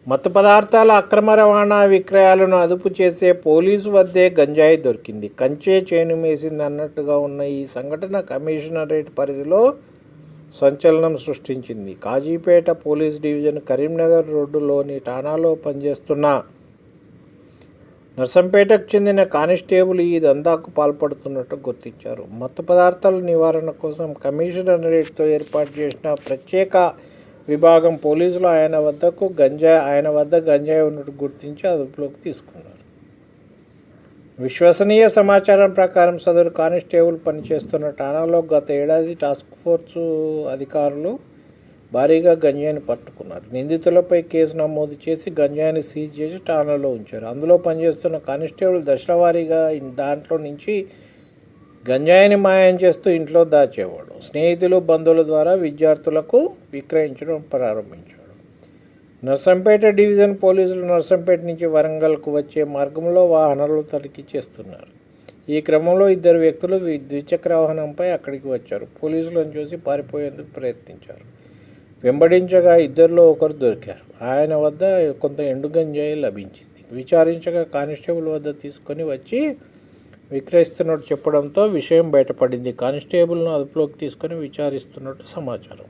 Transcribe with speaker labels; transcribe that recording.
Speaker 1: మత్తు పదార్థాల అక్రమ రవాణా విక్రయాలను అదుపు చేసే పోలీసు వద్దే గంజాయి దొరికింది. కంచే చేను మేసింది అన్నట్టుగా ఉన్న ఈ సంఘటన కమిషనరేట్ పరిధిలో సంచలనం సృష్టించింది. కాజీపేట పోలీస్ డివిజన్ కరీంనగర్ రోడ్డులోని ఠాణాలో పనిచేస్తున్న నర్సంపేటకు చెందిన కానిస్టేబుల్ ఈ దందాకు పాల్పడుతున్నట్టు గుర్తించారు. మత్తు పదార్థాల నివారణ కోసం కమిషనరేట్తో ఏర్పాటు చేసిన ప్రత్యేక విభాగం పోలీసులు ఆయన వద్ద గంజాయి ఉన్నట్టు గుర్తించి అదుపులోకి తీసుకున్నారు. విశ్వసనీయ సమాచారం ప్రకారం సదరు కానిస్టేబుల్ పనిచేస్తున్న ఠాణాలో గత ఏడాది టాస్క్ ఫోర్సు అధికారులు భారీగా గంజాయిని పట్టుకున్నారు. నిందితులపై కేసు నమోదు చేసి గంజాయిని సీజ్ చేసి ఠాణాలో ఉంచారు. అందులో పనిచేస్తున్న కానిస్టేబుల్ దశల వారీగా దాంట్లో నుంచి గంజాయిని మాయం చేస్తూ ఇంట్లో దాచేవాడు. స్నేహితులు, బంధువుల ద్వారా విద్యార్థులకు విక్రయించడం ప్రారంభించాడు. నర్సంపేట డివిజన్ పోలీసులు నర్సంపేట నుంచి వరంగల్కు వచ్చే మార్గంలో వాహనాలు తనిఖీ చేస్తున్నారు. ఈ క్రమంలో ఇద్దరు వ్యక్తులు ద్విచక్ర వాహనంపై అక్కడికి వచ్చారు. పోలీసులను చూసి పారిపోయేందుకు ప్రయత్నించారు. వెంబడించగా ఇద్దరిలో ఒకరు దొరికారు. ఆయన వద్ద కొంత ఎండు గంజాయి లభించింది. విచారించగా కానిస్టేబుల్ వద్ద తీసుకొని వచ్చి విక్రయిస్తున్నట్టు చెప్పడంతో విషయం బయటపడింది. కానిస్టేబుల్ను అదుపులోకి తీసుకొని విచారిస్తున్నట్టు సమాచారం.